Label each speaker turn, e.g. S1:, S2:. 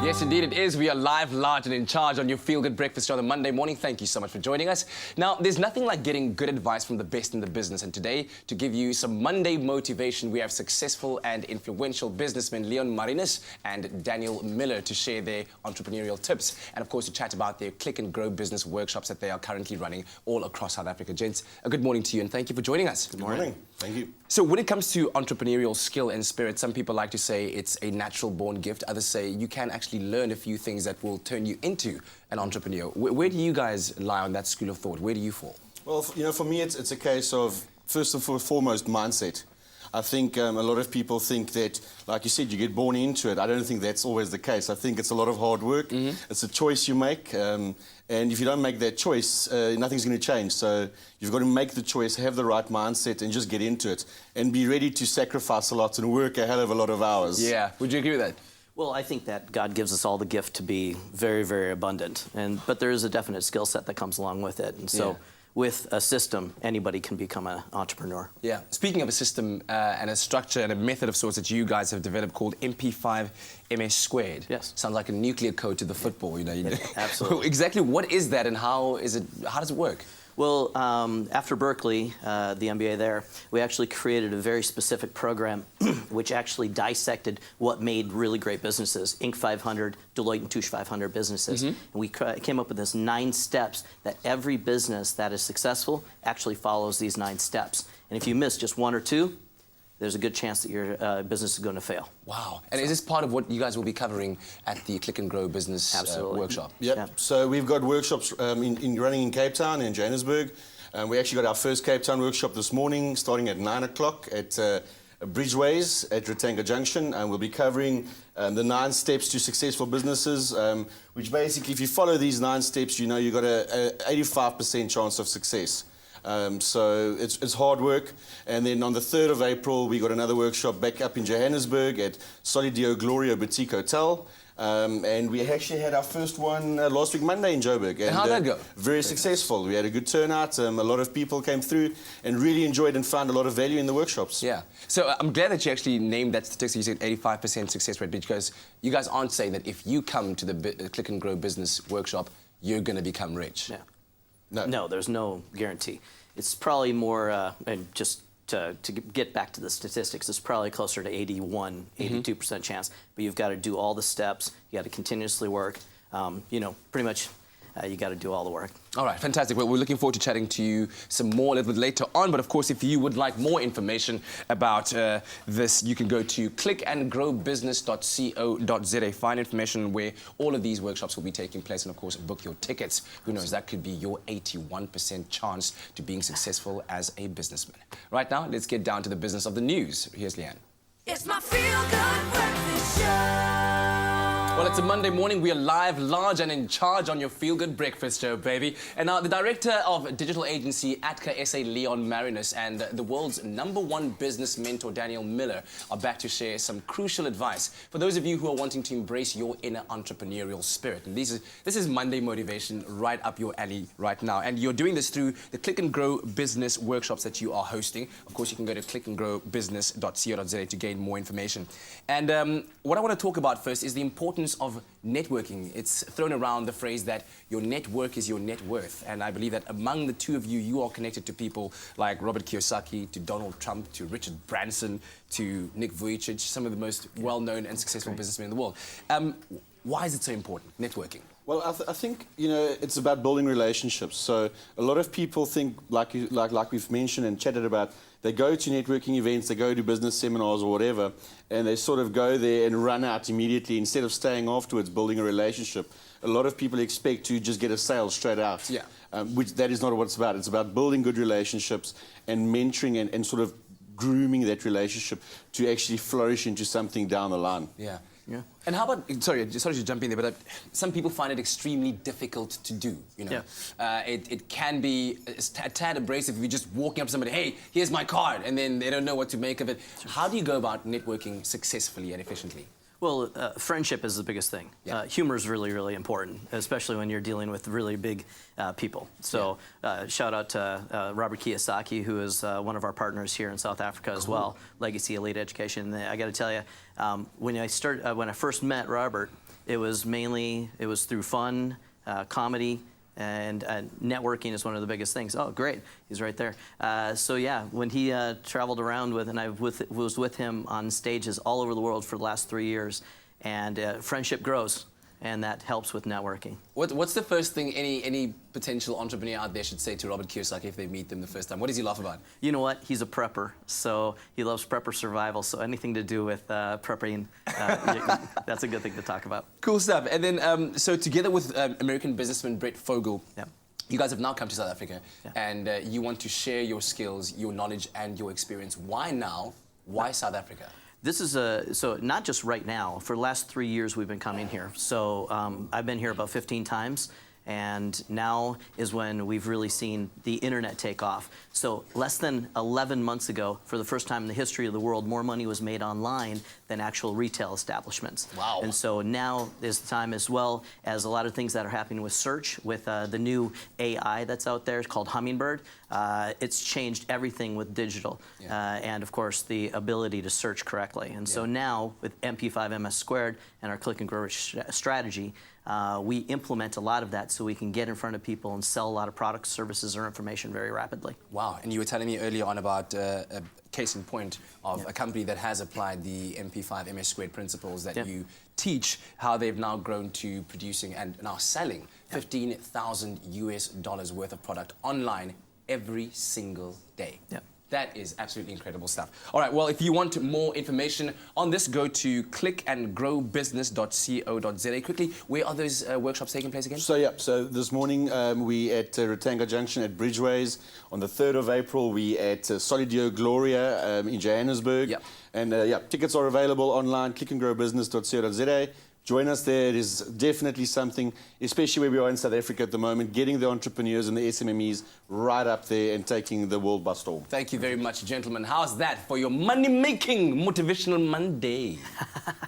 S1: Yes, indeed it is. We are live, large and in charge on your Feel Good Breakfast Show on a Monday morning. Thank you so much for joining us. Now, there's nothing like getting good advice from the best in the business. And today, to give you some Monday motivation, we have successful and influential businessmen Leon Marinus and Daniel Miller to share their entrepreneurial tips. And of course, to chat about their Click and Grow business workshops that they are currently running all across South Africa. Gents, a good morning to you and thank you for joining us.
S2: Good morning. Thank you.
S1: So when it comes to entrepreneurial skill and spirit, some people like to say it's a natural born gift. Others say you can actually learn a few things that will turn you into an entrepreneur. Where do you guys lie on that school of thought? Where do you fall?
S2: Well, for me, it's a case of, first and foremost, mindset. I think a lot of people think that, like you said, you get born into it. I don't think that's always the case. I think it's a lot of hard work. It's a choice you make. And if you don't make that choice, nothing's going to change. So you've got to make the choice, have the right mindset, and just get into it. And be ready to sacrifice a lot and work a hell of a lot of hours.
S1: Yeah. Would you agree with that?
S3: Well, I think that God gives us all the gift to be very, very abundant. But there is a definite skill set that comes along with it. And so with a system, anybody can become an entrepreneur. Yeah.
S1: Speaking of a system and a structure and a method of sorts that you guys have developed called MP5 MS squared.
S3: Yes.
S1: Sounds like a nuclear code to the football, you know.
S3: Absolutely.
S1: Exactly what is that and how does it work?
S3: Well, after Berkeley, the MBA there, we actually created a very specific program which actually dissected what made really great businesses, Inc. 500, Deloitte and Touche 500 businesses. And we came up with this 9 steps that every business that is successful actually follows these 9 steps. And if you miss just 1 or 2, there's a good chance that your business is going to fail.
S1: Wow. And is this part of what you guys will be covering at the Click and Grow business workshop?
S2: Yep.
S3: Yeah.
S2: So we've got workshops running in Cape Town and Johannesburg. We actually got our first Cape Town workshop this morning, starting at 9 o'clock at Bridgeways at Ratanga Junction. And we'll be covering the 9 steps to successful businesses, which basically, if you follow these 9 steps, you know you've got a 85% chance of success. So it's hard work. And then on the 3rd of April, we got another workshop back up in Johannesburg at Solidio Gloria Boutique Hotel. And we actually had our first one last week, Monday, in Joburg.
S1: And how'd that go?
S2: Very successful. We had a good turnout. A lot of people came through and really enjoyed and found a lot of value in the workshops.
S1: Yeah. So I'm glad that you actually named that statistic. You said 85% success rate, because you guys aren't saying that if you come to the Click and Grow business workshop, you're going to become rich.
S3: Yeah. No, there's no guarantee. It's probably more, and just to get back to the statistics, it's probably closer to 81, 82% chance. But you've got to do all the steps. You got to continuously work. You know, pretty much you got to do all the work.
S1: All right, fantastic. Well, we're looking forward to chatting to you some more a little bit later on. But of course, if you would like more information about this, you can go to clickandgrowbusiness.co.za. Find information where all of these workshops will be taking place, and of course, book your tickets. Who knows, that could be your 81% chance to being successful as a businessman. Right now, let's get down to the business of the news. Here's Leanne.
S4: It's my Feel Good Breakfast Show.
S1: Well, it's a Monday morning. We are live, large and in charge on your Feel Good Breakfast Show, baby. And now the director of digital agency Atka SA, Leon Marinus, and the world's #1 business mentor, Daniel Miller, are back to share some crucial advice for those of you who are wanting to embrace your inner entrepreneurial spirit. And this is Monday motivation right up your alley right now. And you're doing this through the Click and Grow business workshops that you are hosting. Of course, you can go to clickandgrowbusiness.co.za to gain more information. And what I want to talk about first is the importance of networking. It's thrown around the phrase that your network is your net worth. And I believe that among the two of you, you are connected to people like Robert Kiyosaki, to Donald Trump, to Richard Branson, to Nick Vujicic, some of the most well-known and successful businessmen in the world. Why is it so important, networking?
S2: Well, I think, you know, it's about building relationships. So a lot of people think, like we've mentioned and chatted about, they go to networking events, they go to business seminars or whatever, and they sort of go there and run out immediately instead of staying afterwards, building a relationship. A lot of people expect to just get a sale straight out, which that is not what it's about. It's about building good relationships and mentoring and sort of grooming that relationship to actually flourish into something down the line.
S1: Yeah. And how about, sorry to jump in there, but some people find it extremely difficult to do, you know. It can be a tad abrasive if you're just walking up to somebody, hey, here's my card, and then they don't know what to make of it. How do you go about networking successfully and efficiently?
S3: Well, friendship is the biggest thing. Humor is really, really important, especially when you're dealing with really big people. So shout out to Robert Kiyosaki, who is one of our partners here in South Africa as well, Legacy Elite Education. I got to tell you, when I first met Robert, It was through fun, comedy, and networking is one of the biggest things. Oh, great, he's right there. So yeah, when he traveled around with, and I was with him on stages all over the world for the last 3 years, and friendship grows, and that helps with networking.
S1: What's the first thing any potential entrepreneur out there should say to Robert Kiyosaki if they meet them the first time? What does he laugh about?
S3: You know what? He's a prepper, so he loves prepper survival. So anything to do with prepping, that's a good thing to talk about.
S1: Cool stuff. And then, so together with American businessman Brett Fogel,
S3: Yeah.
S1: you guys have now come to South Africa,
S3: Yeah.
S1: and you want to share your skills, your knowledge, and your experience. Why now? Why South Africa?
S3: This is so not just right now. For the last 3 years, we've been coming here. So I've been here about 15 times, and now is when we've really seen the internet take off. So less than 11 months ago, for the first time in the history of the world, more money was made online than actual retail establishments.
S1: Wow.
S3: And so now is the time, as well as a lot of things that are happening with search, with the new AI that's out there called Hummingbird. It's changed everything with digital, and of course the ability to search correctly. And so now with MP5 MS squared and our click and grow strategy, we implement a lot of that so we can get in front of people and sell a lot of products, services, or information very rapidly.
S1: Wow. And you were telling me earlier on about a case in point of a company that has applied the MP5 MS squared principles that you teach, how they've now grown to producing and now selling $15,000 worth of product online every single day.
S3: Yep.
S1: That is absolutely incredible stuff. All right, well, if you want more information on this, go to clickandgrowbusiness.co.za. Quickly, where are those workshops taking place again?
S2: So this morning we at Retanga Junction at Bridgeways. On the 3rd of April, we at Solidio Gloria in Johannesburg.
S1: Yep.
S2: And tickets are available online, clickandgrowbusiness.co.za. Join us there. It is definitely something, especially where we are in South Africa at the moment, getting the entrepreneurs and the SMMEs right up there and taking the world by storm.
S1: Thank you very much, gentlemen. How's that for your money-making motivational Monday?